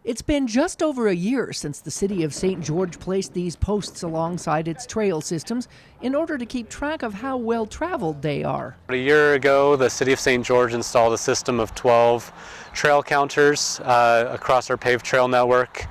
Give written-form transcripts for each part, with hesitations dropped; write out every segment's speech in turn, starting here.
It's been just over a year since the city of St. George placed these posts alongside its trail systems in order to keep track of how well traveled they are. A year ago, the city of St. George installed a system of 12 trail counters across our paved trail network,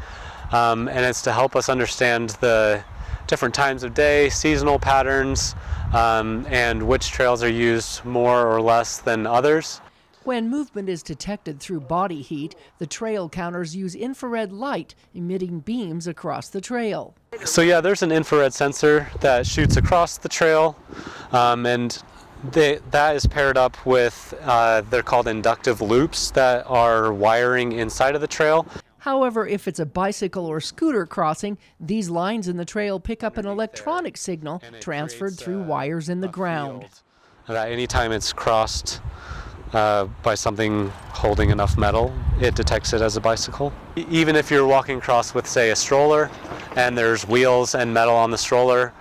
and it's to help us understand the different times of day, seasonal patterns, and which trails are used more or less than others. When movement is detected through body heat, the trail counters use infrared light emitting beams across the trail. So yeah, there's an infrared sensor that shoots across the trail, and that is paired up with, they're called inductive loops that are wiring inside of the trail. However, if it's a bicycle or scooter crossing, these lines in the trail pick up an electronic signal transferred through wires in the ground. That anytime it's crossed by something holding enough metal, it detects it as a bicycle. Even if you're walking across with, say, a stroller and there's wheels and metal on the stroller,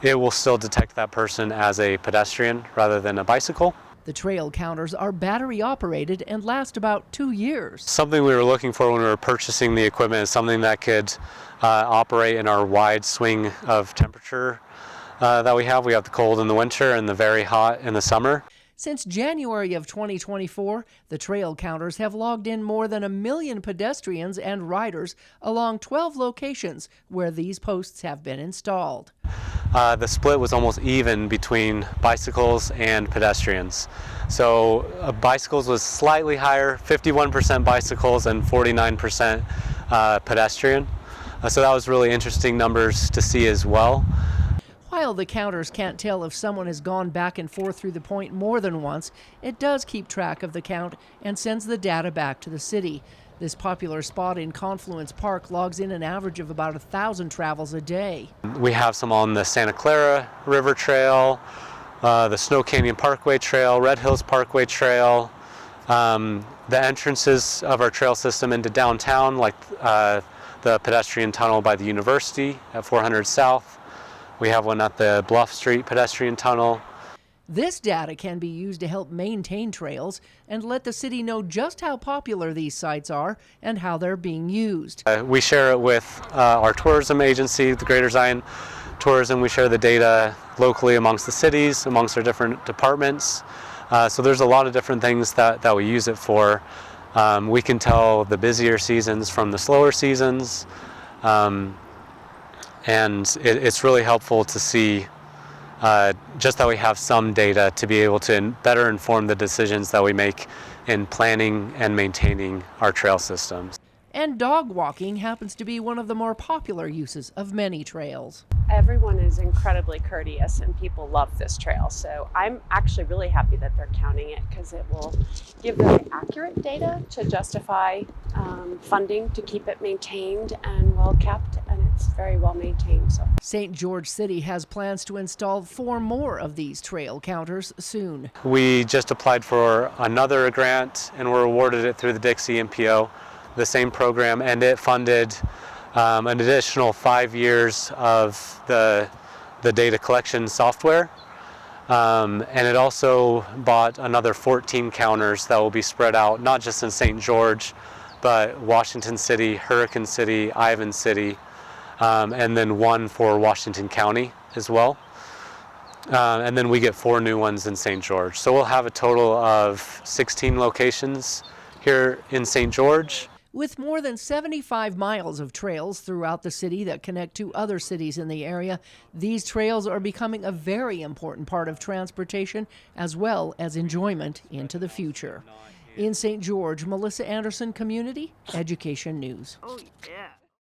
it will still detect that person as a pedestrian rather than a bicycle. The trail counters are battery operated and last about 2 years. Something we were looking for when we were purchasing the equipment is something that could operate in our wide swing of temperature that we have. We have the cold in the winter and the very hot in the summer. Since January of 2024, the trail counters have logged in more than 1 million pedestrians and riders along 12 locations where these posts have been installed. The split was almost even between bicycles and pedestrians. So bicycles was slightly higher, 51% bicycles and 49% pedestrian. So that was really interesting numbers to see as well. While the counters can't tell if someone has gone back and forth through the point more than once, it does keep track of the count and sends the data back to the city. This popular spot in Confluence Park logs in an average of about 1,000 travels a day. We have some on the Santa Clara River Trail, the Snow Canyon Parkway Trail, Red Hills Parkway Trail, the entrances of our trail system into downtown, like the pedestrian tunnel by the university at 400 South. We have one at the Bluff Street pedestrian tunnel. This data can be used to help maintain trails and let the city know just how popular these sites are and how they're being used. We share it with our tourism agency, the Greater Zion Tourism. We share the data locally amongst the cities, amongst our different departments. So there's a lot of different things that we use it for. We can tell the busier seasons from the slower seasons. And it's really helpful to see just that we have some data to be able to better inform the decisions that we make in planning and maintaining our trail systems. And dog walking happens to be one of the more popular uses of many trails. Everyone is incredibly courteous and people love this trail. So I'm actually really happy that they're counting it because it will give them accurate data to justify funding to keep it maintained and well kept, and it's very well maintained. So St. George City has plans to install 4 more of these trail counters soon. We just applied for another grant and were awarded it through the Dixie MPO, the same program, and it funded an additional 5 years of the data collection software, and it also bought another 14 counters that will be spread out not just in St. George, but Washington City, Hurricane City, Ivan City, and then one for Washington County as well. And then we get 4 new ones in St. George. So we'll have a total of 16 locations here in St. George. With more than 75 miles of trails throughout the city that connect to other cities in the area, these trails are becoming a very important part of transportation as well as enjoyment into the future. In St. George, Melissa Anderson, Community Education News. Oh, yeah.